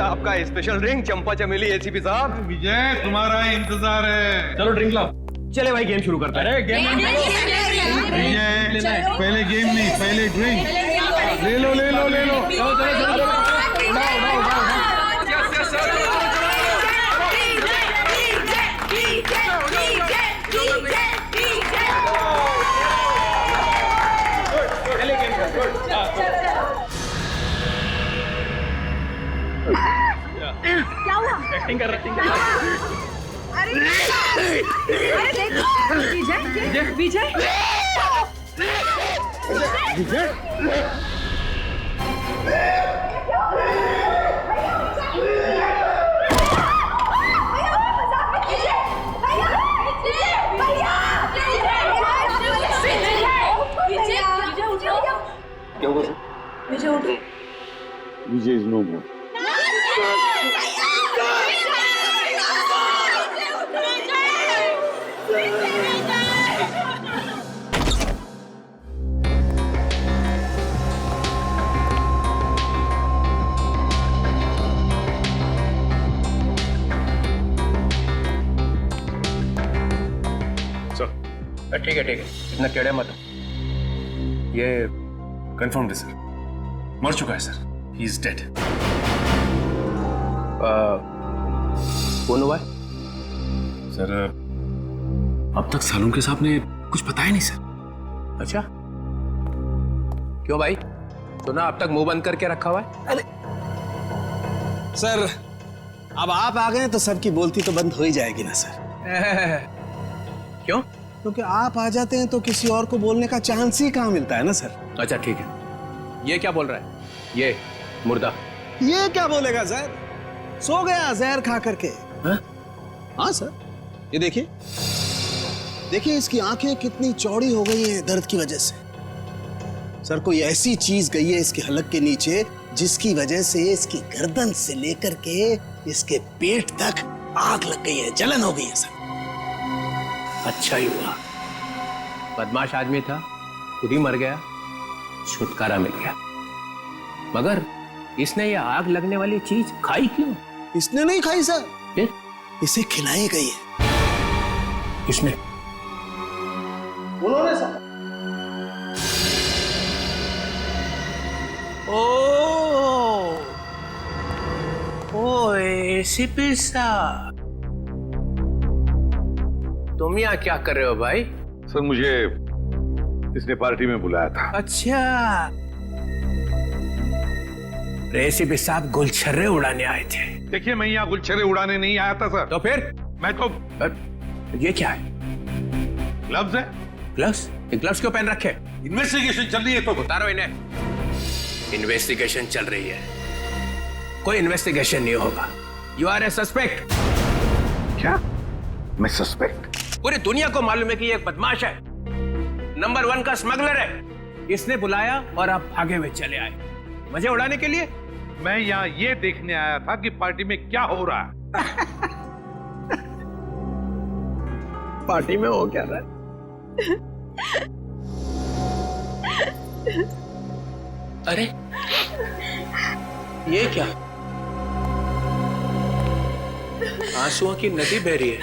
आपका special drink चंपा चमेली ACP साहब। विजय तुम्हारा इंतजार है। चलो ड्रिंक लाओ। चले भाई गेम शुरू करते हैं। अरे गेम विजय पहले गेम नहीं पहले ड्रिंक ले लो ले लो ले लो। क्या हुआ? एक्टिंग कर अरे देखो विजय विजय विजय इज नो मोर। ठीक है इतना टेढ़े मत हो। ये कंफर्म्ड है सर, मर चुका है सर, ही इज डेड। कौन हुआ है? सर अब तक सालुंके साहब ने कुछ बताया नहीं सर। अच्छा क्यों भाई? तो ना अब तक मुंह बंद करके रखा हुआ है। सर अब आप आ गए तो सबकी बोलती तो बंद हो ही जाएगी ना सर। क्यों? क्योंकि आप आ जाते हैं तो किसी और को बोलने का चांस ही कहाँ मिलता है ना सर। अच्छा ठीक है। ये क्या बोल रहा है? ये मुर्दा ये क्या बोलेगा सर? सो गया जहर खा करके। हाँ सर, ये देखिए देखिए इसकी आंखें कितनी चौड़ी हो गई हैं दर्द की वजह से। सर कोई ऐसी चीज गई है इसके हलक के नीचे जिसकी वजह से इसकी गर्दन से लेकर के इसके पेट तक आग लग गई है, जलन हो गई है सर। अच्छा ही हुआ, बदमाश आदमी था, खुद ही मर गया, छुटकारा मिल गया। मगर इसने ये आग लगने वाली चीज खाई क्यों? इसने नहीं खाई सर, फिर इसे खिलाई गई है। किसने? उन्होंने सर। ओ एसीपी साहब, तुम यहाँ क्या कर रहे हो भाई? सर मुझे इसने पार्टी में बुलाया था। अच्छा, एसीपी साहब गुलछर्रे उड़ाने आए थे। देखिए मैं यहाँ गुलछर्रे उड़ाने नहीं आया था सर। तो फिर? मैं तो ये क्या है? ग्लव्स है। ग्लव्स? ये ग्लव्स क्यों पहन रखे? इन्वेस्टिगेशन चल रही है तो उतारो इन्हें। इन्वेस्टिगेशन चल रही है, कोई इन्वेस्टिगेशन नहीं होगा। You are a suspect. क्या? मैं सस्पेक्ट? पूरी दुनिया को मालूम है कि ये एक बदमाश है, नंबर 1 का स्मगलर है। इसने बुलाया और आप भागे हुए चले आए मजे उड़ाने के लिए। मैं यहाँ ये देखने आया था कि पार्टी में क्या हो रहा है। पार्टी में हो क्या रहा है? अरे ये क्या? आंसुओं की नदी बह रही है।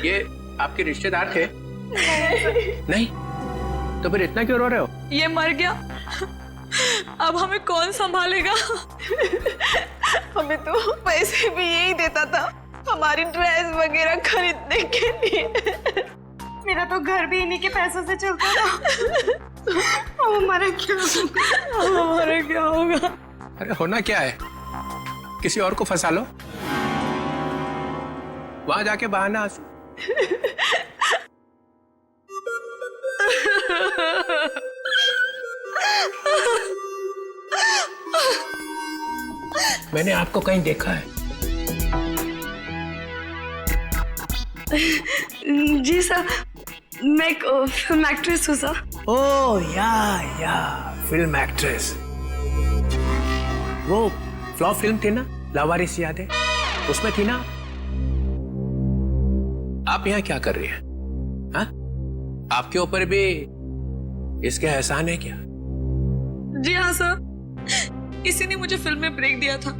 ये आपके रिश्तेदार थे? नहीं, तो फिर इतना क्यों रो रहे हो? ये मर गया, अब हमें कौन संभालेगा? हमें तो पैसे भी यही देता था हमारी ड्रेस वगैरह खरीदने के लिए। मेरा तो घर भी इन्हीं के पैसों से चलता था। अब हमारा क्या होगा? अरे होना क्या है, किसी और को फंसा लो, वहां जाके बहाना आंसू। मैंने आपको कहीं देखा है? जी सर, मैं एक फिल्म एक्ट्रेस हूँ सर। ओह या फिल्म एक्ट्रेस। वो फ्लॉप फिल्म थी ना, लावारिस, याद है? उसमें थी ना। आप यहाँ क्या कर रही हैं? हाँ? आपके ऊपर भी इसके एहसान है क्या? जी हाँ सर, इसी ने मुझे फिल्म में ब्रेक दिया था।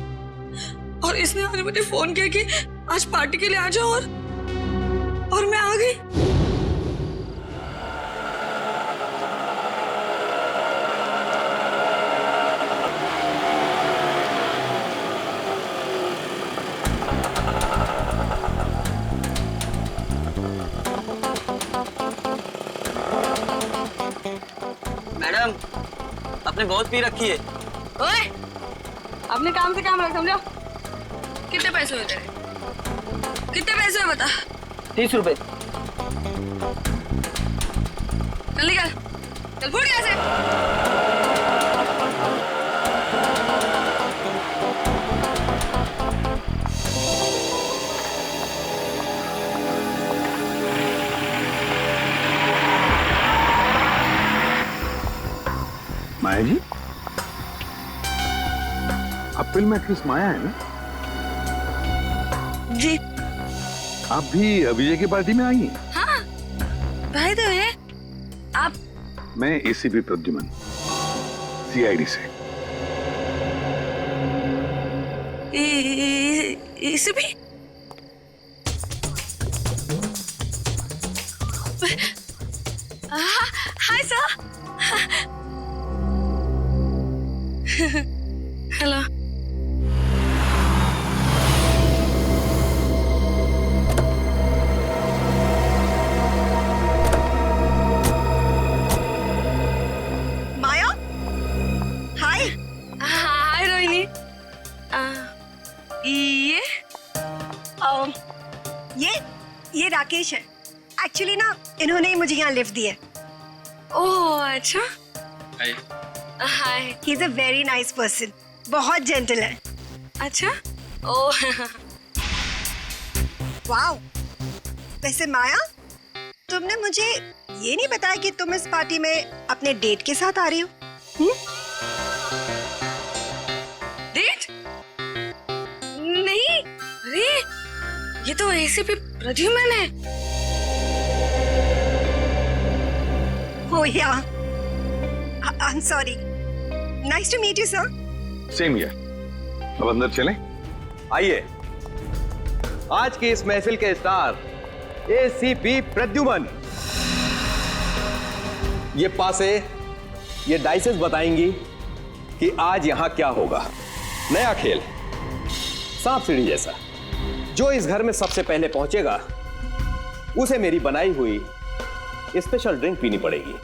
और इसने आज मुझे फोन किया कि आज पार्टी के लिए आ जाओ और मैं आ गई। मैडम, आपने बहुत पी रखी है। ओए, अपने काम से काम रख, समझो। कितने पैसे हुए तेरे? कितने पैसे हुए बता? 30 रुपए। चल निकल, चल फुट यहाँ से। माया जी, आप फिल्म एक्ट्रेस माया है ना? जी आप भी अभिजय की पार्टी में आई हैं? हाँ, भाई तो है आप। मैं एसीपी प्रद्युमन, सीआईडी से। इसे भी हाय सर। हेलो। माया, हाय। हाय रोहिणी। ये ये राकेश है। एक्चुअली ना इन्होंने ही मुझे यहाँ लिफ्ट दी है। ओह अच्छा। Hi. He is a very nice person, बहुत जेंटल है। अच्छा। Oh wow. वैसे माया, तुमने मुझे ये नहीं बताया कि तुम इस पार्टी में अपने डेट के साथ आ रही हो। डेट? नहीं, अरे ये तो एसीपी प्रद्युमन है। Oh yeah. I'm sorry. Nice to meet you, sir. Same here. अब अंदर चलें? आइए, आज की इस महफिल के स्टार एसीपी प्रद्युमन। ये पासे, ये डाइसेस बताएंगी कि आज यहां क्या होगा। नया खेल, सांप सीढ़ी जैसा। जो इस घर में सबसे पहले पहुंचेगा उसे मेरी बनाई हुई स्पेशल ड्रिंक पीनी पड़ेगी।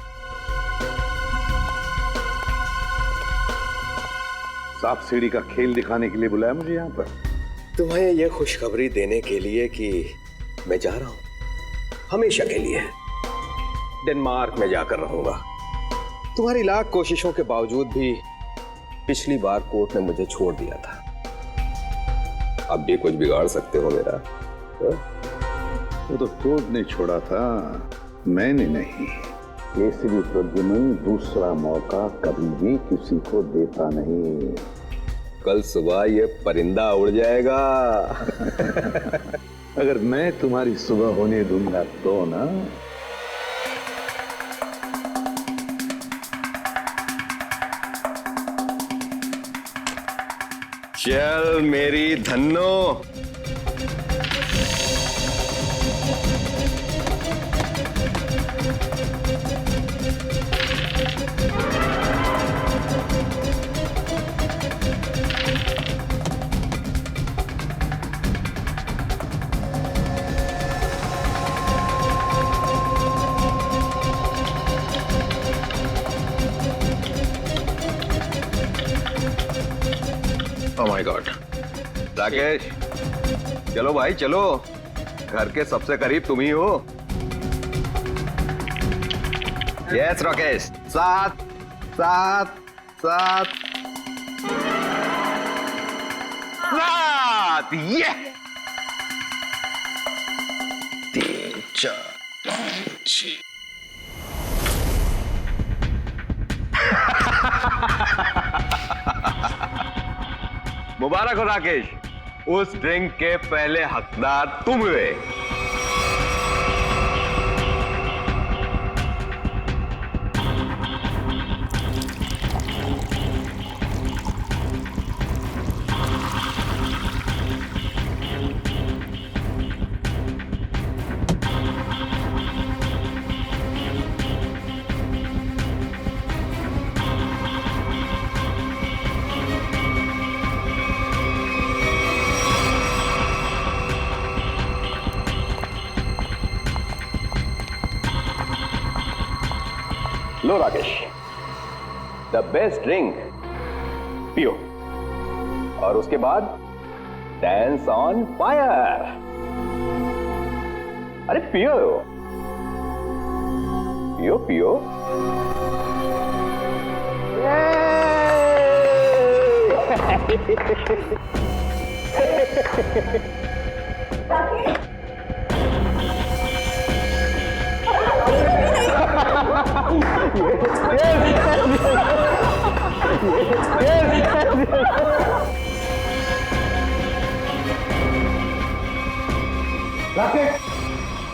सांप सीढ़ी का खेल दिखाने के लिए बुलाया मुझे यहाँ पर? तुम्हें यह खुशखबरी देने के लिए कि मैं जा रहा हूं हमेशा के लिए। डेनमार्क में जाकर रहूंगा। तुम्हारी लाख कोशिशों के बावजूद भी पिछली बार कोर्ट ने मुझे छोड़ दिया था। अब भी कुछ बिगाड़ सकते हो मेरा? वो तो कोर्ट ने छोड़ा था, मैंने नहीं। एसीपी प्रद्युमन दूसरा मौका कभी भी किसी को देता नहीं। कल सुबह ये परिंदा उड़ जाएगा। अगर मैं तुम्हारी सुबह होने दूंगा तो ना। चल मेरी Dhanno. Oh my God. Rakesh, चलो भाई चलो, घर के सबसे करीब तुम ही हो। यस राकेश, सात सात सात सात। ये 3 4 5 6। मुबारक हो राकेश, उस ड्रिंक के पहले हकदार तुम हुए। लो राकेश, द बेस्ट ड्रिंक पियो और उसके बाद डांस ऑन फायर। अरे पियो पियो पियो।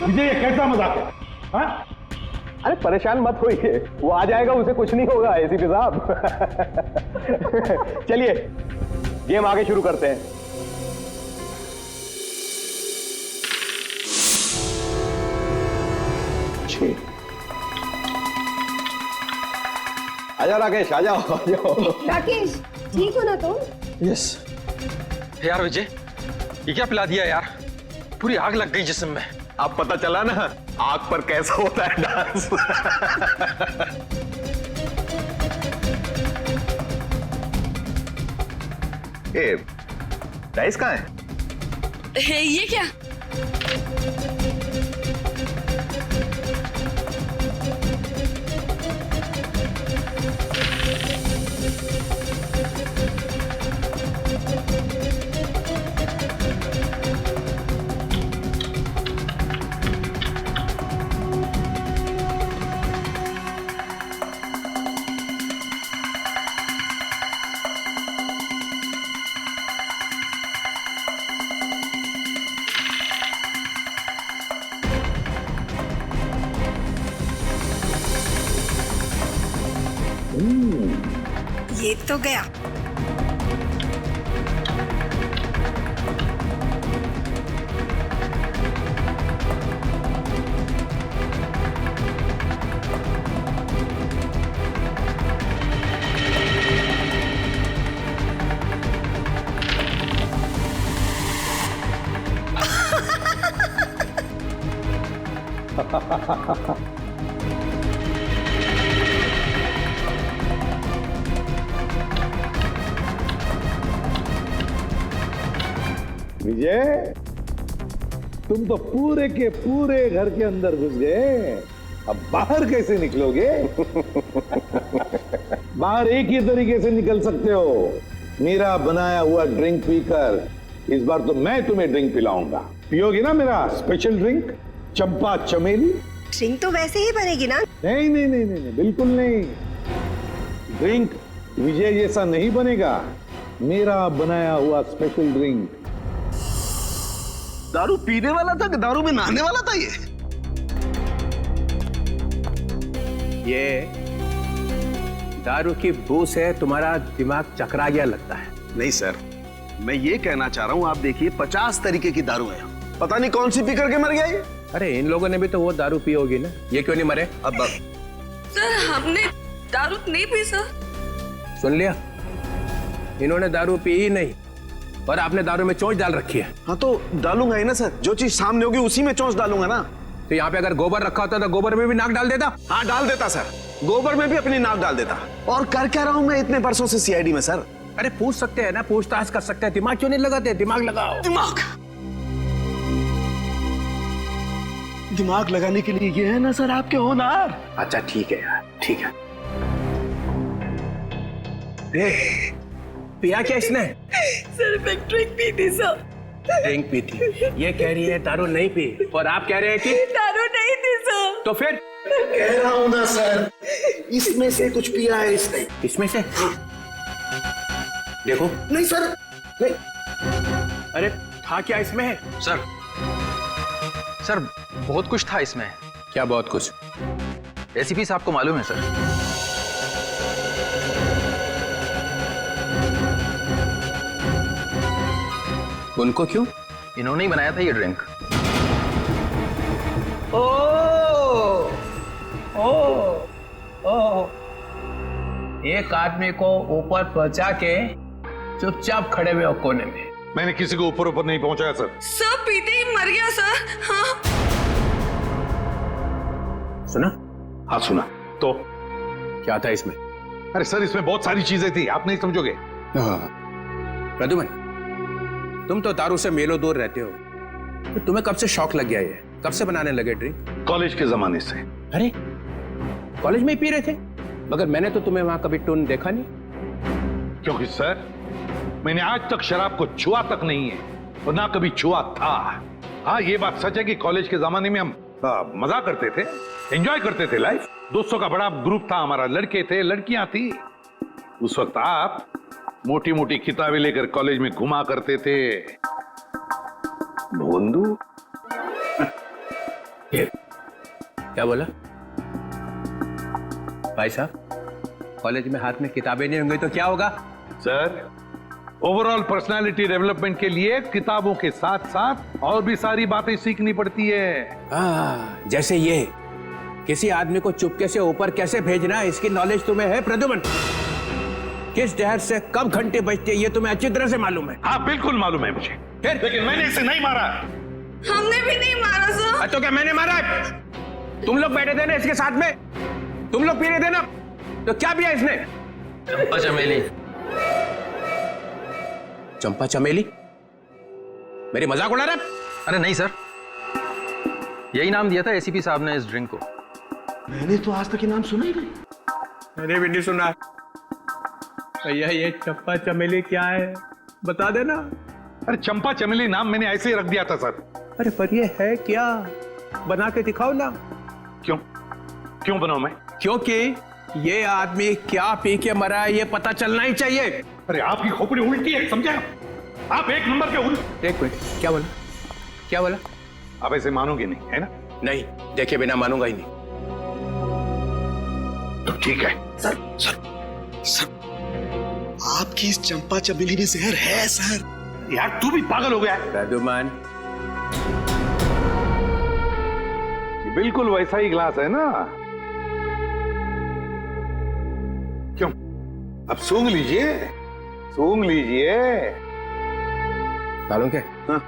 मुझे ये कैसा मजाक है? हाँ? अरे परेशान मत होइए, वो आ जाएगा, उसे कुछ नहीं होगा एसीपी साहब। चलिए गेम आगे शुरू करते हैं। आजा राकेश, आ जाओ आ जाओ। राकेश, ठीक हो ना तुम? यस। यार विजय, ये क्या पिला दिया यार? पूरी आग लग गई जिस्म में। अब पता चला ना आग पर कैसा होता है डांस। ए, डाइस कहाँ है? ये क्या? ये तो गया। विजय, तुम तो पूरे के पूरे घर के अंदर घुस गए, अब बाहर कैसे निकलोगे? बाहर एक ही तरीके से निकल सकते हो, मेरा बनाया हुआ ड्रिंक पीकर। इस बार तो मैं तुम्हें ड्रिंक पिलाऊंगा, पियोगी ना मेरा स्पेशल ड्रिंक चंपा चमेली? ड्रिंक तो वैसे ही बनेगी ना? नहीं नहीं नहीं नहीं, बिल्कुल नहीं। ड्रिंक विजय जैसा नहीं बनेगा, मेरा बनाया हुआ स्पेशल ड्रिंक। दारू पीने वाला था कि दारू में नहाने वाला था ये दारू की बू से तुम्हारा दिमाग चकरा गया लगता है। नहीं सर, मैं ये कहना चाह रहा हूँ, आप देखिए 50 तरीके की दारू है, पता नहीं कौन सी पी करके मर गया ये। अरे इन लोगों ने भी तो वो दारू पी होगी ना, ये क्यों नहीं मरे? अब सर हमने दारू नहीं पी सर। सुन लिया, इन्होंने दारू पी ही नहीं और आपने दारू में चोंच डाल रखी है। हाँ तो डालूंगा ही ना सर, जो चीज सामने होगी उसी में चोंच डालूंगा ना। तो यहाँ पे अगर गोबर रखा होता तो गोबर में भी नाक डाल देता। हाँ डाल देता सर, गोबर में भी अपनी नाक डाल देता। और कर क्या रहा हूँ मैं इतने वर्षों से सीआईडी में सर? अरे पूछ सकते हैं ना, पूछताछ कर सकते हैं, दिमाग क्यों नहीं लगाते? दिमाग लगाओ। दिमाग लगाने के लिए ये है ना सर आपके होनहार। अच्छा ठीक है यार, ठीक है। पिया क्या इसने? सिर्फ एक ड्रिंक पी थी सर। ड्रिंक पी थी, ये कह रही है दारू नहीं पी, और आप कह रहे हैं कि दारू नहीं थी सर। तो फिर कह रहा हूँ ना सर, इसमें से कुछ पिया है इसने। इसमें से देखो। नहीं सर, नहीं। अरे था क्या इसमें? सर सर बहुत कुछ था इसमें। क्या बहुत कुछ? एसीपी साहब को मालूम है सर। उनको क्यों? इन्होंने ही बनाया था ये ड्रिंक। ओ ओ ओ एक आदमी को ऊपर पहुंचा के चुपचाप खड़े हुए हो कोने में। मैंने किसी को ऊपर ऊपर नहीं पहुंचाया सर। सब पीते ही मर गया सर। हाँ सुना? हाँ सुना। तो क्या था इसमें? अरे सर, इसमें बहुत सारी चीजें थी, आप नहीं समझोगे। प्रद्युमन, तुम तो दारू से मेलो दूर रहते हो, तो तुम्हें कब से शौक लग गया ये? कब से बनाने लगे ड्रिंक? कॉलेज के जमाने से। अरे कॉलेज में ही पी रहे थे? मगर मैंने तो तुम्हें वहां कभी टून देखा नहीं। क्योंकि सर, मैंने आज तक शराब को छुआ तक नहीं है और ना कभी छुआ था। हाँ, ये बात सच है कि कॉलेज के जमाने में हम मजा करते थे, एंजॉय करते थे लाइफ। दोस्तों का बड़ा ग्रुप था हमारा, लड़के थे, लड़कियां थी। उस वक्त आप मोटी मोटी किताबें लेकर कॉलेज में घुमा करते थे। भोंदू। क्या बोला भाई साहब? कॉलेज में हाथ में किताबें नहीं होंगी तो क्या होगा? सर, ओवरऑल पर्सनालिटी डेवलपमेंट के लिए किताबों के साथ साथ और भी सारी बातें सीखनी पड़ती है। जैसे ये किसी आदमी को चुपके से ऊपर कैसे भेजना है, इसकी नॉलेज तुम्हें है प्रद्युमन? किस डहर से कब घंटे बजते, ये तुम्हें अच्छी तरह से मालूम है। हाँ, बिल्कुल मालूम है मुझे। फिर? लेकिन मैंने इसे नहीं मारा। हमने भी नहीं मारा सर। तो क्या मैंने मारा है? तुम लोग बैठे थे ना इसके साथ में, तुम लोग पी रहे थे ना, तो क्या पिया इसने? चंपा चमेली। चंपा चमेली? मेरी मजाक उड़ा रहा है? अरे नहीं सर, यही नाम दिया था एसीपी साहब ने इस ड्रिंक को। मैंने तो आज तक ये नाम सुना ही नहीं। मैंने भी नहीं सुना। भैया ये चंपा चमेली क्या है, बता देना। अरे चंपा चमेली नाम मैंने ऐसे ही रख दिया था सर। अरे पर ये है क्या, बना के दिखाओ ना। क्यों? क्यों बनाऊं मैं? क्योंकि ये आदमी क्या पी के मरा है ये पता चलना ही चाहिए। अरे आपकी खोपड़ी उल्टी है, समझे? आप एक नंबर के उल्टे। एक मिनट, क्या बोला? क्या बोला? आप ऐसे मानोगे नहीं, है ना? नहीं, देखे बिना मानूंगा ही नहीं। तो ठीक है। सर सर सर, आपकी इस चंपा चमेली में जहर है सर। यार तू भी पागल हो गया है। प्रद्युमन, ये बिल्कुल वैसा ही ग्लास है ना? क्यों? अब सूंघ लीजिए, सूंघ लीजिए। मालूम क्या? हाँ।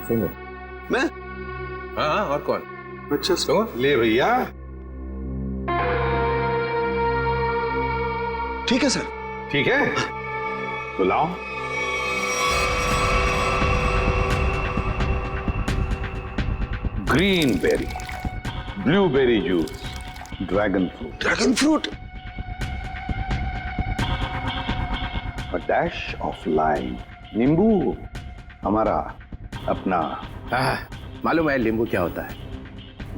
सुनो। मैं? हाँ, और कौन? अच्छा सुनो। ले भैया। ठीक है सर। ठीक है, तो लाओ। Green berry, blueberry juice, dragon fruit, dragon fruit, a dash of lime, नींबू, हमारा अपना। हाँ, मालूम है नींबू क्या होता है?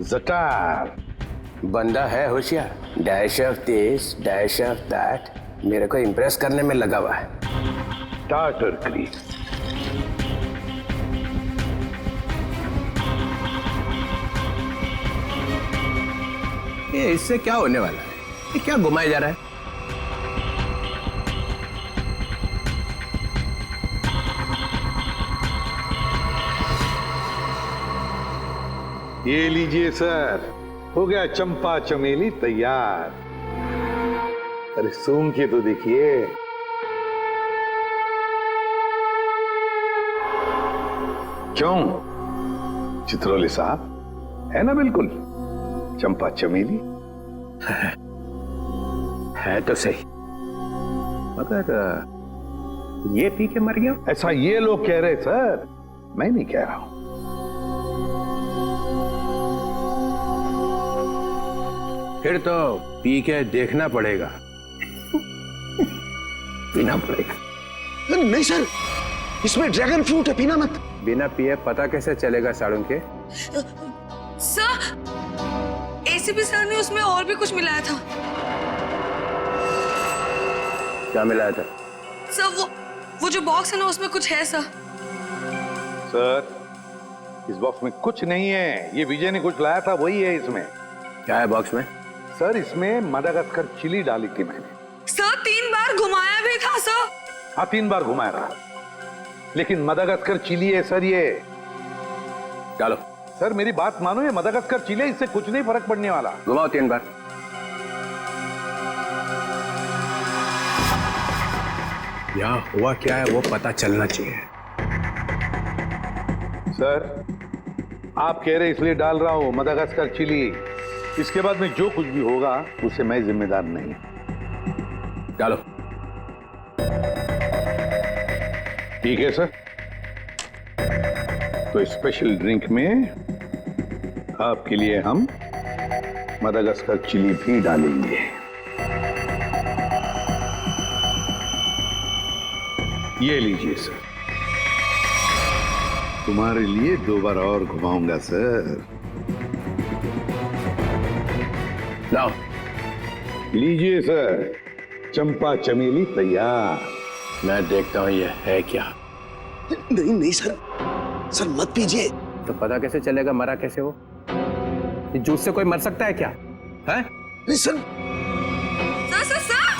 जटार। बंदा है होशियार, dash of this dash of that, मेरे को इंप्रेस करने में लगा हुआ है। टार्टर क्रीक, ये इससे क्या होने वाला है? ये क्या घुमाया जा रहा है? ये लीजिए सर, हो गया चंपा चमेली तैयार। अरे सूंघ के तो देखिए। क्यों चित्रोले साहब, है ना बिल्कुल चंपा चमेली? है तो सही, मगर ये पी के मर गया। ऐसा ये लोग कह रहे सर, मैं नहीं कह रहा हूं। फिर तो पी के देखना पड़ेगा। पीना पड़ेगा। नहीं सर, इसमें ड्रैगन फ्रूट है, पीना मत। बिना पिए पता कैसे चलेगा साड़ू के? सर, एसीपी सर ने उसमें और भी कुछ मिलाया था। क्या मिलाया था? सर वो जो बॉक्स है ना, उसमें कुछ है सर। सर, इस बॉक्स में कुछ नहीं है, ये विजय ने कुछ लाया था वही है इसमें। क्या है बॉक्स में? सर, इसमें मडागास्कर चिली डाली थी मैंने। सर 3 बार घुमाया भी था सर। हाँ, 3 बार घुमाया था, लेकिन मडागास्कर चिली है सर ये। डालो। सर मेरी बात मानो, ये मडागास्कर चिली है, इससे कुछ नहीं फर्क पड़ने वाला। घुमाओ 3 बार। यहाँ हुआ क्या है वो पता चलना चाहिए। सर, आप कह रहे इसलिए डाल रहा हूं मडागास्कर चिली, इसके बाद में जो कुछ भी होगा उसे मैं जिम्मेदार नहीं। डालो। ठीक है सर। तो स्पेशल ड्रिंक में आपके लिए हम मदागास्कर चिली भी डालेंगे। ये लीजिए सर, तुम्हारे लिए 2 बार और घुमाऊंगा सर। लाओ। लीजिए सर, चंपा चमेली तैयार। मैं देखता हूं ये है क्या। नहीं नहीं सर, सर मत पीजिए। तो पता कैसे चलेगा मरा कैसे हो? ये जूस से कोई मर सकता है क्या? है? नहीं सर।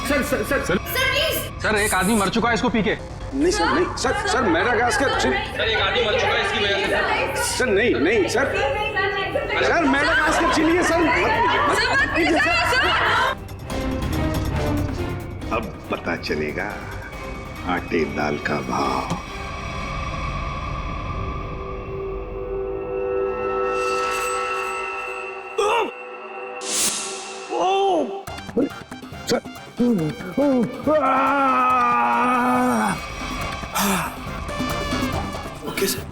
सर सर एक आदमी मर चुका है इसको पी के। नहीं सर, नहीं sir, sir Madagascar chilli. Sir एक आदमी मर चुका है इसकी वजह से। सर नहीं नहीं सर, सर मेडागास्कर चिली है सर। मत पीजिए सर। अब पता चलेगा आटे दाल का भाव। Sir okay sir.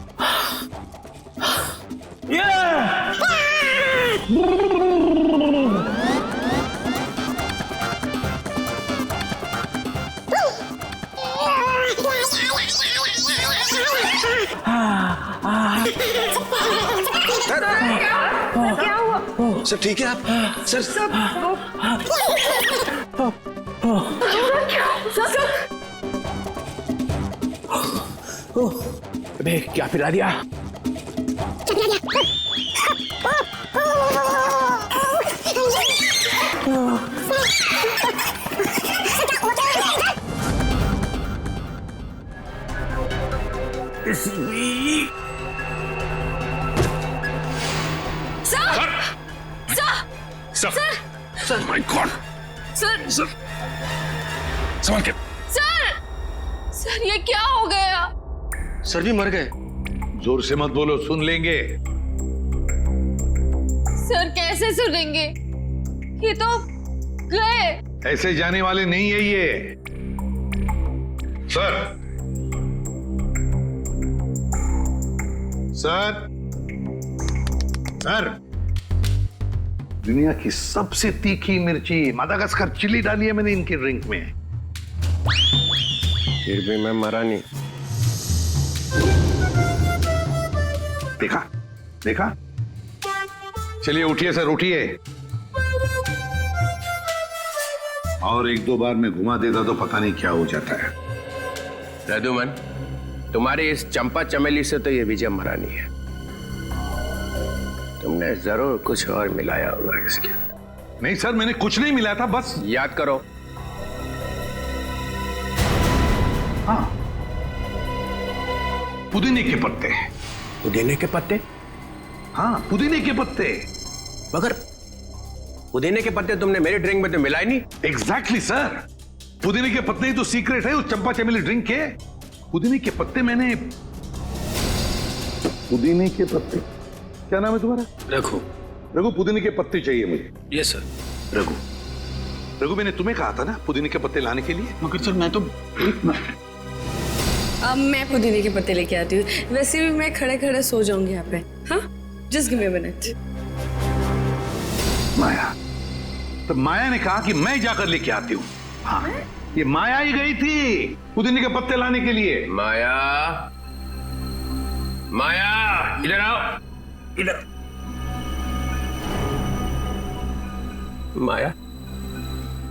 क्या हुआ? सर ठीक है आप? सर अबे क्या पिला दिया? Sir my God. सर संभाल के। सर ये क्या हो गया? सर भी मर गए। जोर से मत बोलो, सुन लेंगे। सर कैसे सुनेंगे? ये तो गए। ऐसे जाने वाले नहीं है ये। सर सर सर, दुनिया की सबसे तीखी मिर्ची मदागास्कर चिली डाली है मैंने इनके ड्रिंक में। फिर भी मैं मरा नहीं। देखा देखा। चलिए उठिए सर, उठिए। और 1-2 बार में घुमा देता तो पता नहीं क्या हो जाता है। रघुमन, तुम्हारी इस चंपा चमेली से तो ये विजय मरा नहीं है। तुमने जरूर कुछ और मिलाया होगा इसके अंदर। नहीं सर, मैंने कुछ नहीं मिलाया था, बस याद करो। हाँ, पुदीने के पत्ते। पुदीने के पत्ते? हाँ, पुदीने के पत्ते। मगर पुदीने के पत्ते तुमने मेरे ड्रिंक में तो मिलाए नहीं। एग्जैक्टली सर, पुदीने के पत्ते ही तो सीक्रेट है उस चंपा चमेली ड्रिंक के। पुदीने के पत्ते मैंने, पुदीने के पत्ते, क्या नाम है तुम्हारा? रघु। रघु, पुदीने के पत्ते चाहिए मुझे। Yes sir. रघु, रघु मैंने तुम्हें कहा था ना पुदीने के पत्ते लाने के लिए। मगर सर मैं तो अब मैं पुदीने के पत्ते लेके आती हूँ। वैसे भी मैं खड़े खड़े सो जाऊंगी यहाँ पे। हाँ, just give me a minute. Maya, तो माया ने कहा कि मैं जाकर लेके आती हूँ। हाँ, ये माया ही गई थी पुदीने के पत्ते लाने के लिए। माया, माया इधर आओ, इधर। माया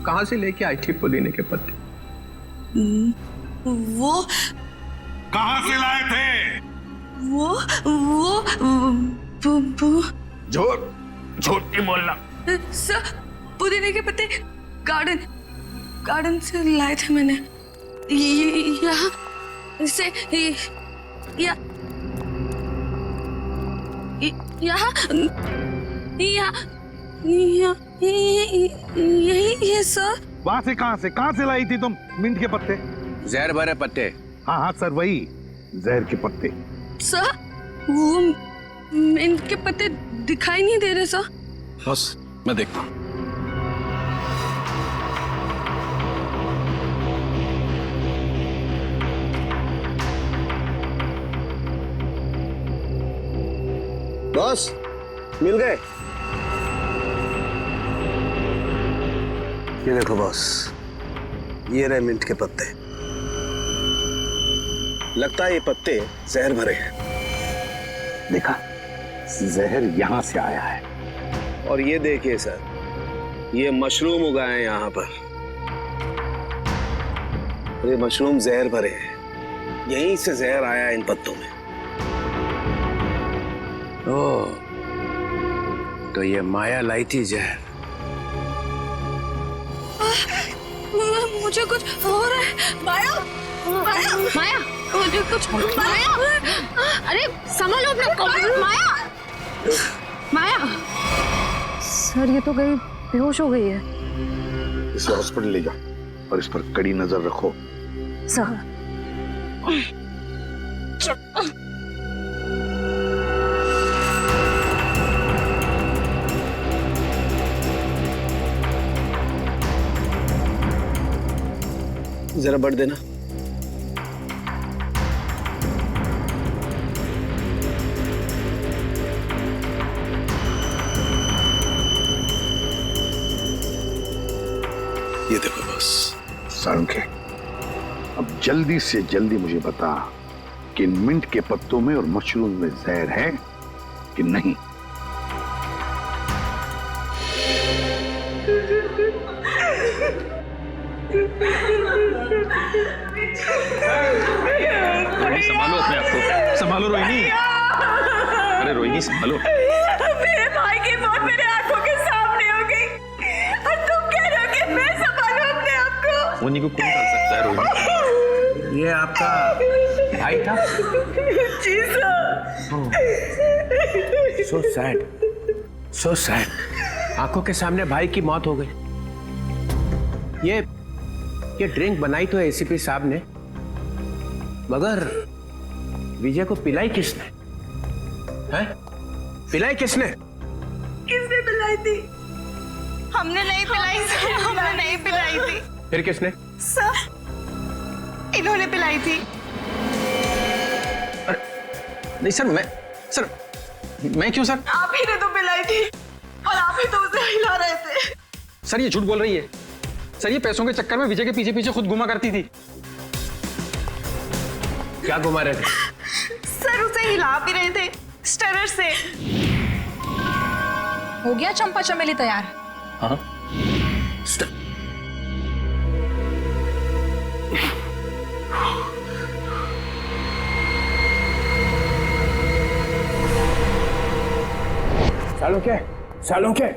कहां से लेके आई थी पुदीने के पत्ते? वो कहां से लाए थे? वो झूठ नहीं बोलना। सर, पुदीने के पत्ते गार्डन से लाए थे मैंने। यहाँ से यही है सर। वहां से कहां से लाई थी तुम मिंट के पत्ते? जहर भरे पत्ते। हाँ हाँ सर, वही जहर के पत्ते। सर वो इनके पत्ते दिखाई नहीं दे रहे सर। बस मैं देखता हूं। बॉस मिल गए? ये देखो बॉस, ये रहे मिंट के पत्ते। लगता है ये पत्ते जहर भरे हैं। देखा, जहर यहां से आया है। और ये देखिए सर, ये मशरूम उगाए हैं यहाँ पर। ये मशरूम जहर भरे हैं, यहीं से जहर आया है इन पत्तों में। ओह, तो ये माया लाई थी जहर। मुझे कुछ हो रहा है। माया, माया, माया, मुझे कुछ हो रहा है। माया, अरे संभालो अपना कॉलेज। माया, माया, सर ये तो गई, बेहोश हो गई है। इसे हॉस्पिटल ले जाओ और इस पर कड़ी नजर रखो। सर जरा बढ़ देना। ये देखो बस। सारंगे, अब जल्दी से जल्दी मुझे बता कि इन मिंट के पत्तों में और मशरूम में जहर है कि नहीं। संभालो अपने आप को, संभालो रोहिणी। अरे रोहिणी संभालो। मेरे भाई की मौत मेरे आंखों के सामने हो गई और तुम कह रहे हो कि मैं संभालूं अपने आप को? मुन्नी को कौन डाल सकता है रोहिणी? ये आपका भाई था? जी sir. So sad, so sad. आंखों के सामने भाई की मौत हो गई। ये ड्रिंक बनाई तो एसीपी साहब ने, मगर विजय को पिलाई किसने? हैं? पिलाई किसने? किसने पिलाई थी? हमने नहीं पिलाई सर, हमने नहीं पिलाई थी। फिर किसने? सर, इन्होंने पिलाई थी। अरे नहीं सर, मैं क्यों सर? आप ही ने तो पिलाई थी और आप ही तो उसे हिला रहे थे। सर ये झूठ बोल रही है। सर ये पैसों के चक्कर में विजय के पीछे पीछे खुद घुमा करती थी। क्या घुमा रहे थे? सर उसे हिला भी रहे थे स्टरर से। हो गया चंपा चमेली तैयार? हाँ। सालुंखे, सालुंखे,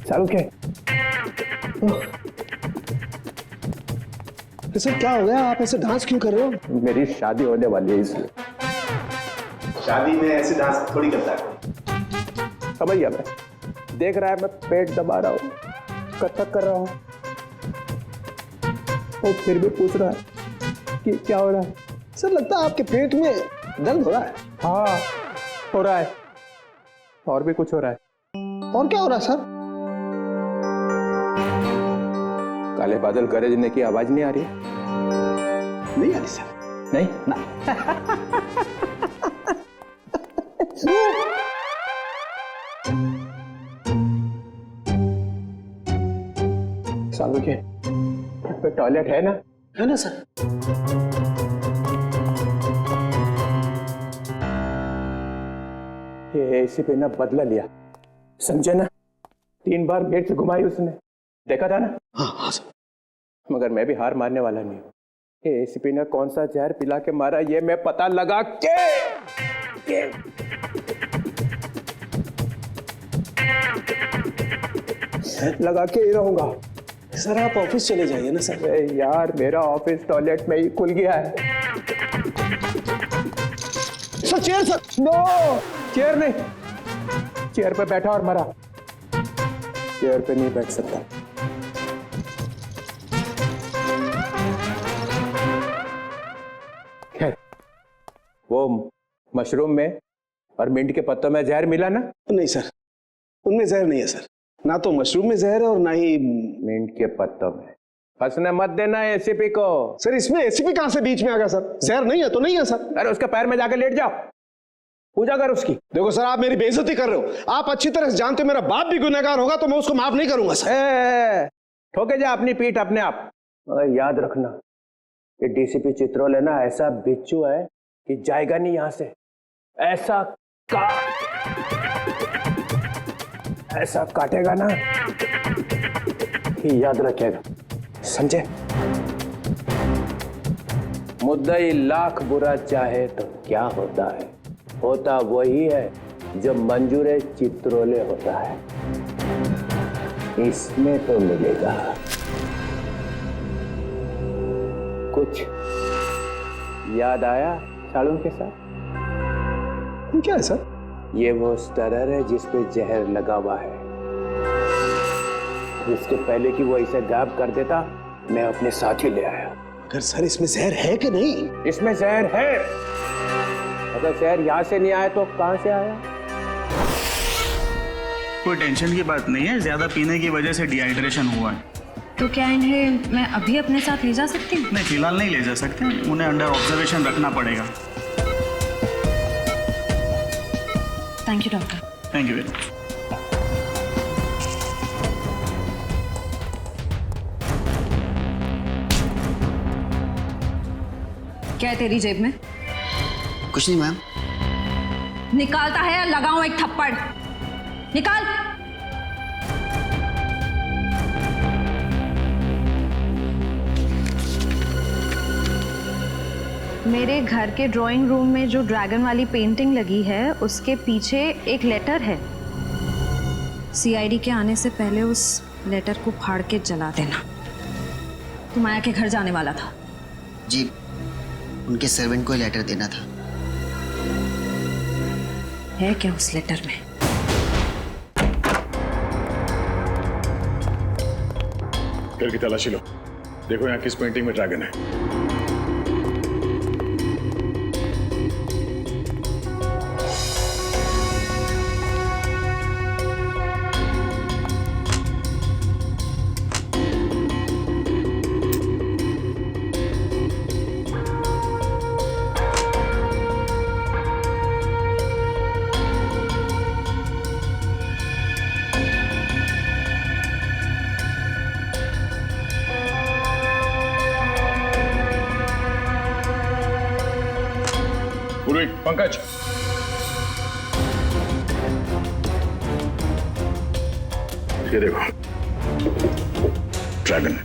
सालुंखे। सर क्या हो गया, आप ऐसे डांस क्यों कर रहे हो? मेरी शादी होने वाली है इसलिए। शादी में ऐसे डांस थोड़ी करता है। समझ गया मैं। देख रहा है मैं पेट दबा रहा हूँ, कथक कर रहा हूँ, और फिर भी पूछ रहा है कि क्या हो रहा है। सर लगता है आपके पेट में दर्द हो रहा है। हाँ हो रहा है, और भी कुछ हो रहा है। और क्या हो रहा है सर? काले बादल गरजने की आवाज नहीं आ रही? नहीं आ रही सर। नहीं ना। सालू के पे टॉयलेट है ना? है ना सर। ये एसी पे ना बदला लिया, समझे ना? 3 बार मिर्च घुमाई उसने, देखा था ना? हाँ सर। मगर मैं भी हार मानने वाला नहीं हूँ। ये एसीपी ने कौन सा जहर पिला के मारा ये मैं पता लगा के ही रहूंगा। सर आप ऑफिस चले जाइए ना सर। यार मेरा ऑफिस टॉयलेट में ही खुल गया है। Sir chair sir. No, chair नहीं, चेयर पे बैठा और मरा, चेयर पे नहीं बैठ सकता। खैर वो मशरूम में और मिंट के पत्तों में जहर मिला ना? नहीं सर, उनमें जहर नहीं है सर। ना तो मशरूम में जहर है और ना ही मिंट के पत्तों में। फंसने मत देना एसीपी को। सर इसमें एसीपी कहां से बीच में आ गया सर? जहर नहीं है तो नहीं है सर। अरे उसके पैर में जाकर लेट जाओ, पूजा कर उसकी। देखो सर, आप मेरी बेइज्जती कर रहे हो। आप अच्छी तरह से जानते हो मेरा बाप भी गुनहगार होगा तो मैं उसको माफ नहीं करूंगा सर। ठोके जा अपनी पीठ अपने आप। मगर याद रखना, ये डीसीपी चित्रोले ना ऐसा बिच्छू है कि जाएगा नहीं यहां से। ऐसा काटेगा ना कि याद रखेगा, समझे? मुद्दई लाख बुरा चाहे तो क्या होता है, होता वही है जो मंजूर चित्रोले होता है। इसमें तो मिलेगा कुछ। याद आया साड़ू के साथ? क्या है सर? ये वो स्टरर है जिसपे जहर लगा हुआ है। इसके पहले कि वो इसे गायब कर देता, मैं अपने साथ ही ले आया। अगर सर इसमें जहर है कि नहीं? इसमें जहर है। अगर जहर यहाँ से नहीं आया तो कहाँ से आया? कोई टेंशन की बात नहीं है, ज्यादा पीने की वजह से डिहाइड्रेशन हुआ है। तो क्या इन्हें मैं अभी अपने साथ ले जा सकती हूँ? नहीं, फिलहाल नहीं ले जा सकते, उन्हें अंडर ऑब्जर्वेशन रखना पड़ेगा। Thank you doctor. Thank you very much. क्या है तेरी जेब में? कुछ नहीं मैम। निकालता है या लगाऊं एक थप्पड़? निकाल। मेरे घर के ड्राइंग रूम में जो ड्रैगन वाली पेंटिंग लगी है उसके पीछे एक लेटर है। सीआईडी के आने से पहले उस लेटर को फाड़ के जला देना। तू माया के घर जाने वाला था? जी, उनके सर्वेंट को लेटर देना था। है क्या उस लेटर में? घर की तलाशी लो, देखो यहाँ किस पेंटिंग में ड्रैगन है। पंकज, ये देखो ड्रैगन।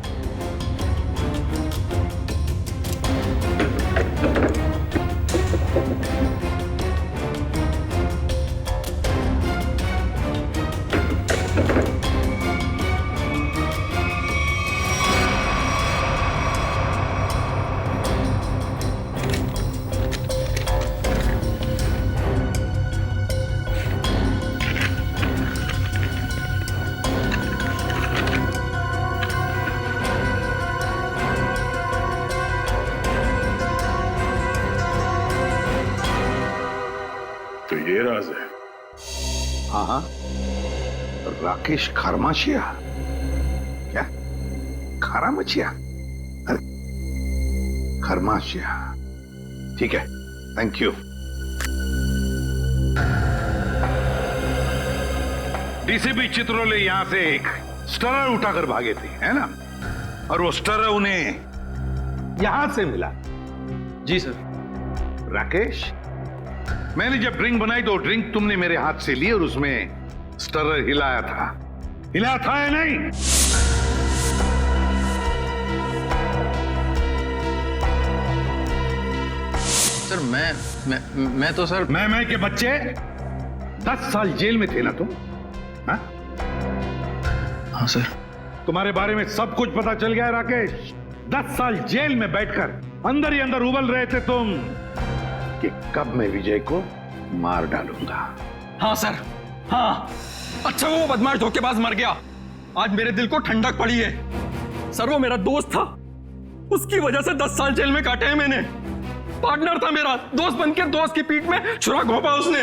तो ये राज है। हाँ हाँ, राकेश खरमाशिया। क्या खरामचिया? अरे खरमाशिया, ठीक है, थैंक यू। डीसीपी चित्रोले यहां से एक स्टरर उठाकर भागे थे, है ना? और वो स्टरर उन्हें यहां से मिला। जी सर। राकेश, मैंने जब ड्रिंक बनाई तो ड्रिंक तुमने मेरे हाथ से ली और उसमें स्टरर हिलाया था या नहीं? सर मैं तो सर मैं के बच्चे 10 साल जेल में थे ना तुम? हाँ? हाँ सर। तुम्हारे बारे में सब कुछ पता चल गया है राकेश। 10 साल जेल में बैठकर अंदर ही अंदर उबल रहे थे तुम कि कब मैं विजय को मार डालूंगा। हाँ सर, हाँ। अच्छा वो बदमाश धोखेबाज मर गया, आज मेरे दिल को ठंडक पड़ी है। सर वो मेरा दोस्त था, उसकी वजह से 10 साल जेल में काटे हैं मैंने। पार्टनर था मेरा, दोस्त बनके दोस्त की पीठ में छुरा घोंपा उसने।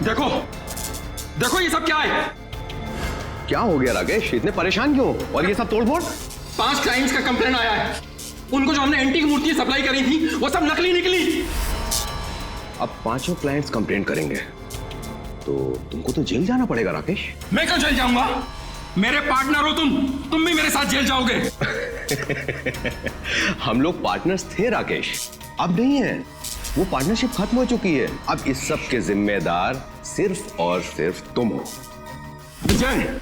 देखो देखो ये सब क्या है? क्या हो गया राकेश, इतने परेशान क्यों? और ये सब तोड़फोड़? 5 क्लाइंट्स का कंप्लेंट आया है। उनको जो हमने एंटीक मूर्ति सप्लाई करी थी वो सब नकली निकली। अब 5 क्लाइंट्स कंप्लेंट करेंगे तो तुमको तो जेल जाना पड़ेगा राकेश। मैं क्यों जेल जाऊंगा? मेरे पार्टनर हो तुम भी मेरे साथ जेल जाओगे। हम लोग पार्टनर्स थे राकेश, अब नहीं है। वो पार्टनरशिप खत्म हो चुकी है। अब इस सब के जिम्मेदार सिर्फ और सिर्फ तुम हो। विजय,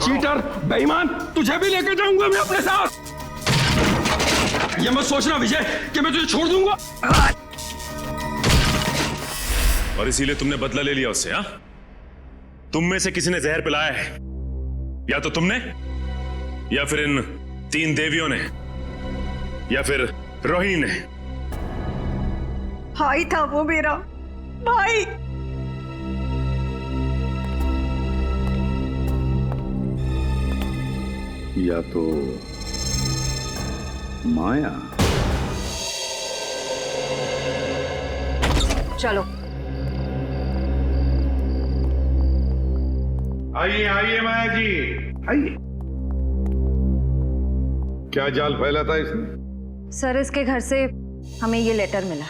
चीटर, बेईमान, तुझे भी लेकर जाऊंगा मैं अपने साथ। ये मत सोचना विजय कि मैं तुझे छोड़ दूंगा। और इसीलिए तुमने बदला ले लिया उससे? हाँ, तुम में से किसी ने जहर पिलाया है, या तो तुमने, या फिर इन 3 देवियों ने, या फिर रोहिणी ने। भाई था वो मेरा, भाई। या तो माया। चलो आइए आइए माया जी, आइए। क्या जाल फैला था इसने? सर, इसके घर से हमें ये लेटर मिला।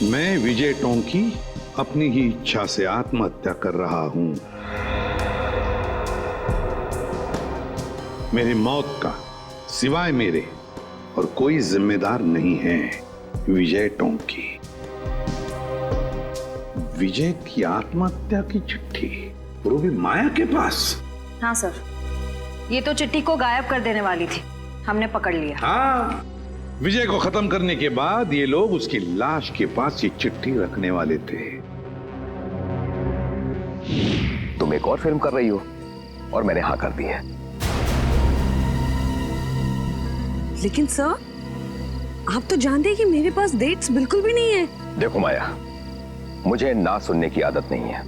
मैं विजय टोंकी अपनी ही इच्छा से आत्महत्या कर रहा हूं। मेरी मौत का सिवाय मेरे और कोई जिम्मेदार नहीं है। विजय टोंकी। विजय की आत्महत्या की चिट्ठी, वो भी माया के पास। हाँ सर, ये तो चिट्ठी को गायब कर देने वाली थी, हमने पकड़ लिया। हाँ, विजय को खत्म करने के बाद ये लोग उसकी लाश के पास ये चिट्ठी रखने वाले थे। तुम एक और फिल्म कर रही हो और मैंने हाँ कर दी है। लेकिन सर, आप तो जानते हैं कि मेरे पास डेट्स बिल्कुल भी नहीं है। देखो माया, मुझे ना सुनने की आदत नहीं है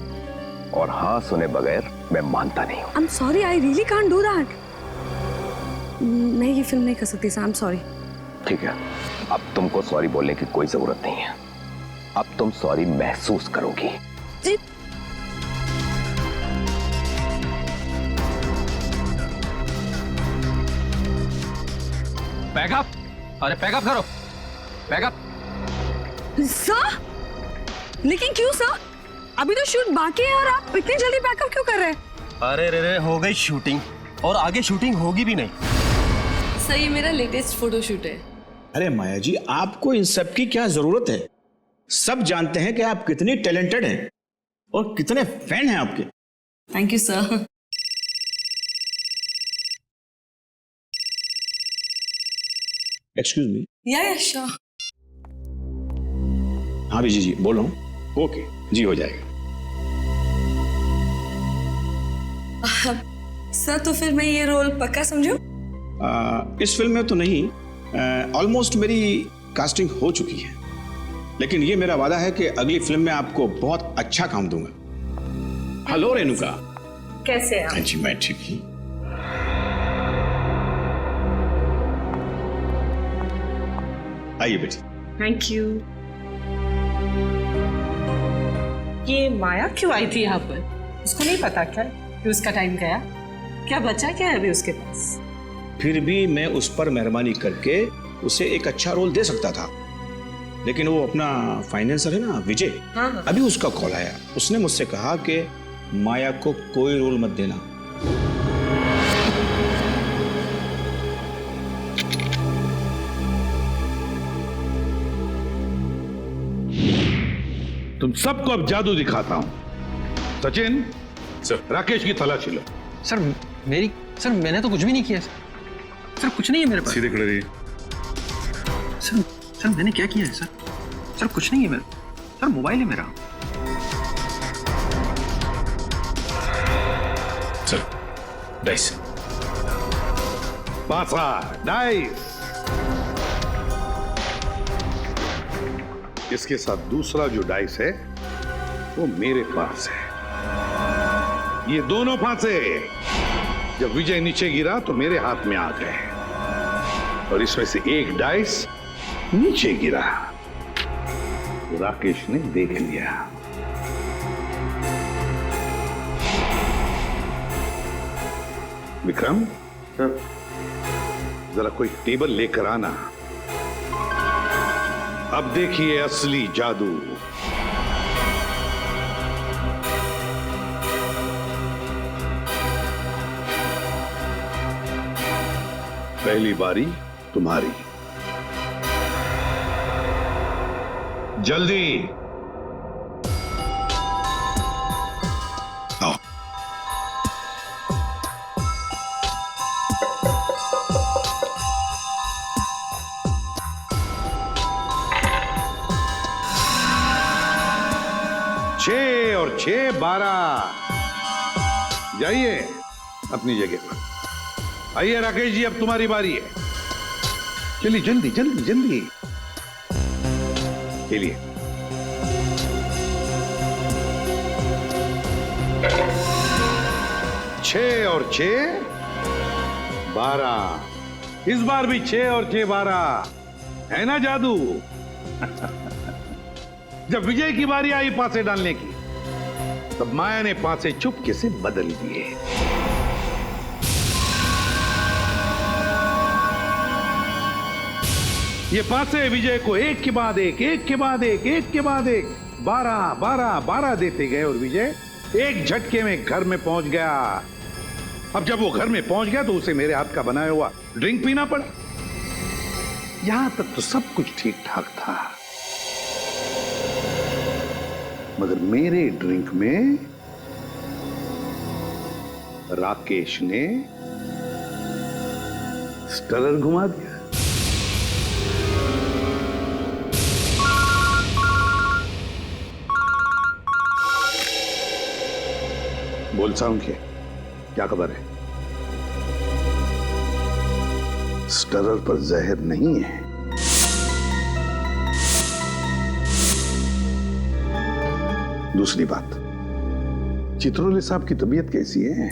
और हाँ सुने बगैर मैं मानता नहीं हूँ। I'm sorry, I really can't do that. मैं ये फिल्म नहीं कर सकती सर, I'm sorry. ठीक है, अब तुमको सॉरी बोलने की कोई जरूरत नहीं है। अब तुम सॉरी महसूस करोगी। जी। पैकअप, अरे पैकअप करो, पैकअप। सर, लेकिन क्यों सर? अभी तो शूट बाकी है और आप इतनी जल्दी पैकअप क्यों कर रहे हैं? अरे रे, हो गई शूटिंग और आगे शूटिंग होगी भी नहीं। सर, ये मेरा लेटेस्ट फोटोशूट है। अरे माया जी, आपको इन सब की क्या जरूरत है? सब जानते हैं कि आप कितनी टैलेंटेड हैं और कितने फैन हैं आपके। Thank you sir. Excuse me. या श्योर। हाँ विजय जी, बोल रहा हूँ। ओके जी, हो जाएगा। सर, तो फिर मैं ये रोल पक्का समझूं? इस फिल्म में तो नहीं, ऑलमोस्ट मेरी कास्टिंग हो चुकी है, लेकिन ये मेरा वादा है कि अगली फिल्म में आपको बहुत अच्छा काम दूंगा। हेलो रेणुका, कैसे हैं आप? जी मैं ठीक हूँ। आइए बेटी। Thank you. ये माया क्यों आई थी यहाँ पर? उसको नहीं पता क्या कि उसका टाइम गया? क्या बचा क्या है अभी उसके पास? फिर भी मैं उस पर मेहरबानी करके उसे एक अच्छा रोल दे सकता था, लेकिन वो अपना फाइनेंसर है ना विजय, हाँ। अभी उसका कॉल आया। उसने मुझसे कहा कि माया को कोई रोल मत देना। तुम सबको अब जादू दिखाता हूं। सचिन, सर, राकेश की तलाशी लो। सर मैंने तो कुछ भी नहीं किया सर, कुछ नहीं है मेरे पास। सीधे खड़े रहिए। सर सर मैंने क्या किया है सर? सर कुछ नहीं है मेरा, सर मोबाइल है मेरा। Sir dice. पासा डाइस। इसके साथ दूसरा जो डाइस है वो मेरे पास है। ये दोनों फांसे जब विजय नीचे गिरा तो मेरे हाथ में आ गए और इसमें से एक डाइस नीचे गिरा तो राकेश ने देख लिया। विक्रम, जरा कोई टेबल लेकर आना। अब देखिए असली जादू। पहली बारी तुम्हारी। जल्दी आओ। छह और 6 12। जाइए अपनी जगह पर। आइए राकेश जी, अब तुम्हारी बारी है। चलिए जल्दी जल्दी जल्दी चलिए। छह और 6 12। इस बार भी 6 और 6 12 है ना जादू? जब विजय की बारी आई पासे डालने की, तब माया ने पासे चुपके से बदल दिए। ये पासे विजय को एक के बाद एक, एक के बाद एक, एक के बाद एक 12 12 12 देते गए और विजय एक झटके में घर में पहुंच गया। अब जब वो घर में पहुंच गया तो उसे मेरे हाथ का बनाया हुआ ड्रिंक पीना पड़ा। यहां तक तो सब कुछ ठीक ठाक था, मगर मेरे ड्रिंक में राकेश ने स्टरर घुमा दिया। बोल साउंड क्या खबर है? स्टरर पर जहर नहीं है। दूसरी बात, चित्रोले साहब की तबीयत कैसी है?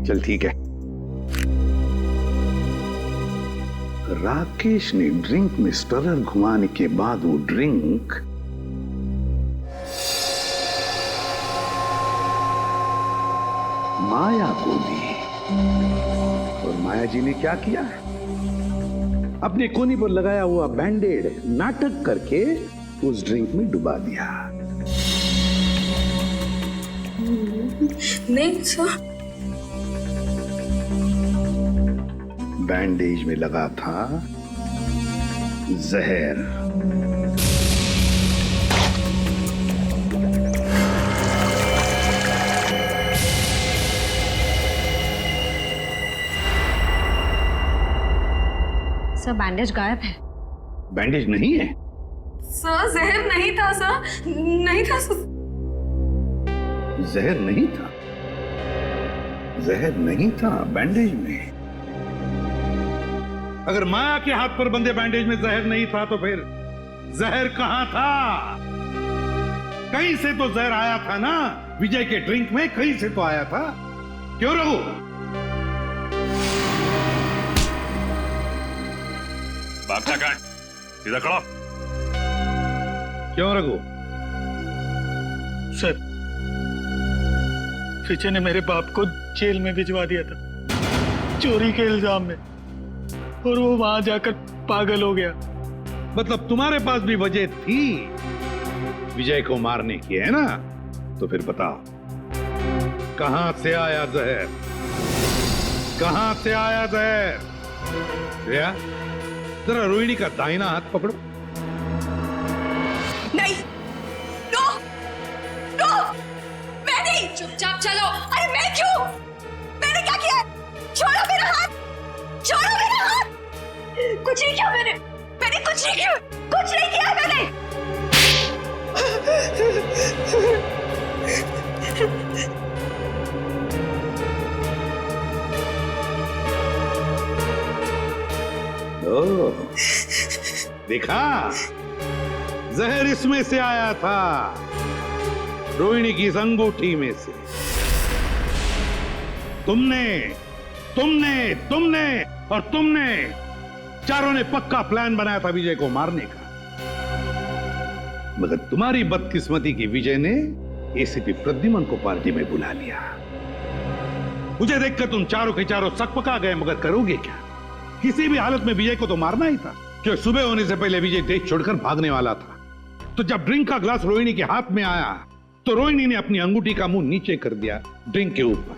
चल ठीक है। राकेश ने ड्रिंक में स्टरर घुमाने के बाद वो ड्रिंक माया को दी और माया जी ने क्या किया? अपने कोनी पर लगाया हुआ बैंडेड नाटक करके उस ड्रिंक में डुबा दिया। नहीं सर, बैंडेज में लगा था जहर। सर बैंडेज गायब है। बैंडेज नहीं है सर, जहर नहीं था सर, नहीं था सर। जहर नहीं था, जहर नहीं था बैंडेज में। अगर माया के हाथ पर बंधे बैंडेज में जहर नहीं था तो फिर जहर कहां था? कहीं से तो जहर आया था ना, विजय के ड्रिंक में कहीं से तो आया था। क्यों रघु? भागता काट, सीधा खड़ा। क्यों रघु? सर विजय ने मेरे बाप को जेल में भिजवा दिया था चोरी के इल्जाम में, और वो वहां जाकर पागल हो गया। मतलब तुम्हारे पास भी वजह थी विजय को मारने की, है ना? तो फिर बताओ कहां से आया जहर? कहां से आया जहर? श्रेया, जरा रोहिणी का दाहिना हाथ पकड़ो। नहीं, नो, नो, मैं नहीं। चुपचाप चलो। अरे मैं क्यों? कुछ नहीं किया मैंने कुछ नहीं किया मैंने। देखा, जहर इसमें से आया था, रोहिणी की इस अंगूठी में से। तुमने और तुमने चारों ने पक्का प्लान बनाया था विजय को मारने का, मगर तुम्हारी बदकिस्मती की विजय ने एसीपी प्रद्युमन को पार्टी में बुला लिया। मुझे देखकर तुम चारों के चारों सकपका गए, मगर करोगे क्या? किसी भी हालत में विजय को तो मारना ही था, क्योंकि सुबह होने से पहले विजय देश छोड़कर भागने वाला था। तो जब ड्रिंक का ग्लास रोहिणी के हाथ में आया तो रोहिणी ने अपनी अंगूठी का मुंह नीचे कर दिया ड्रिंक के ऊपर।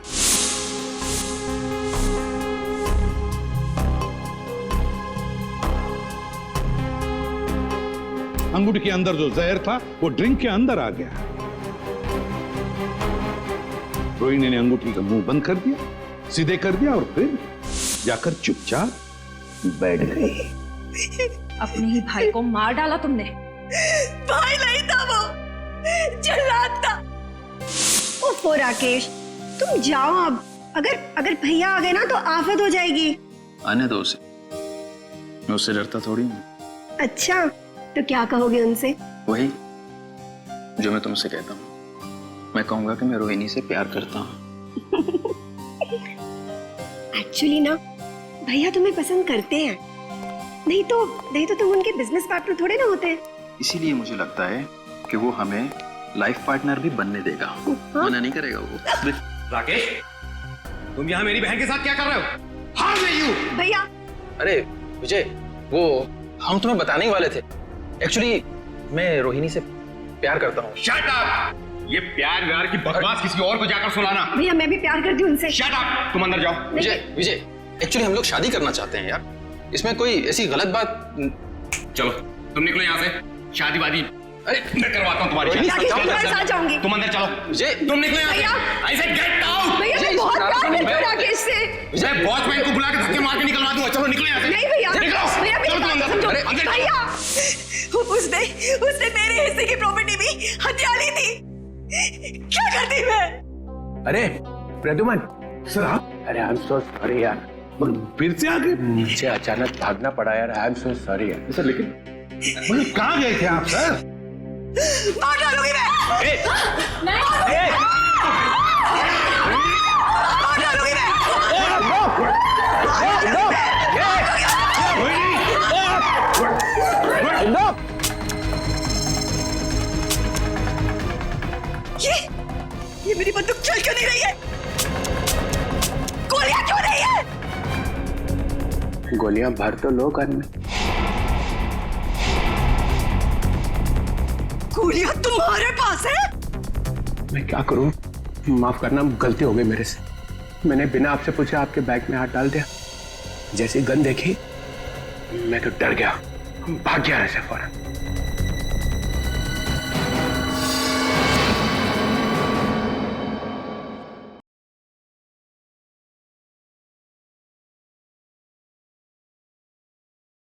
अंगूठी के अंदर जो जहर था वो ड्रिंक के अंदर आ गया। रोहिणी ने अंगूठी का मुंह बंद कर दिया, सीधे कर दिया और फिर जाकर चुपचाप बैठ गई। अपने ही भाई को मार डाला तुमने। भाई नहीं था वो, जल्लाद था। ओफो राकेश, तुम जाओ अब। अगर भैया आ गए ना तो आफत हो जाएगी। आने दो उसे, मैं उससे डरता थोड़ी हूँ। अच्छा, तो क्या कहोगे उनसे? वही जो मैं तुमसे कहता हूँ। मैं कहूंगा कि मैं रोहिणी से प्यार करता हूँ। एक्चुअली ना भैया तुम्हें पसंद करते हैं, नहीं तो तुम उनके बिजनेस पार्टनर थोड़े ना होते। इसीलिए मुझे लगता है कि वो हमें लाइफ पार्टनर भी बनने देगा। मना नहीं करेगा वो। राकेश, तुम यहाँ मेरी बहन के साथ क्या कर रहे हो? How are you? भैया। अरे विजय, वो हम तुम्हें बताने ही वाले थे। एक्चुअली मैं रोहिणी से प्यार करता हूँ। Shut up! ये प्यार व्यार की बकवास किसी और को जाकर सुनाना। भैया मैं भी प्यार करती हूँ उनसे। Shut up! तुम अंदर जाओ। विजय, एक्चुअली हम लोग शादी करना चाहते हैं यार। इसमें कोई ऐसी गलत बात। चलो तुम निकलो यहाँ से। शादी वादी अरे मैं करवाता हूँ तुम्हारी शादी। तुम्हारे साथ जाऊंगी। तुम अंदर चलो। विजय तुम निकलो यहाँ से। I said get out! भैया मैं बहुत प्यार करती हूँ राकेश से। विजय वॉचमैन को बुला के धक्के मार के निकलवा दूंगा। चलो निकलो यहाँ से। नहीं भैया, निकलो। भैया चलो तुम अंदर। अरे अंदर भैया, उसने मेरे हिस्से की प्रॉपर्टी भी हथिया ली थी। क्या करती मैं? अरे प्रद्युमन सर, आप? अरे आई एम सो सॉरी यार, फिर से आगे नीचे अचानक भागना पड़ा यार। आई एम सो सॉरी यार सर। लेकिन कहाँ गए थे आप सर? मार डालूंगी मैं। मार डालूंगी मैं। ये मेरी बंदूक चल क्यों नहीं रही है? गोलियां क्यों नहीं है? गोलियां भर तो लो गन में। गोलियां तुम्हारे पास है? मैं क्या करूं? माफ करना, गलती हो गई मेरे से। मैंने बिना आपसे पूछे आपके बैग में हाथ डाल दिया। जैसे गन देखी मैं तो डर गया, भाग गया ऐसे फौरन।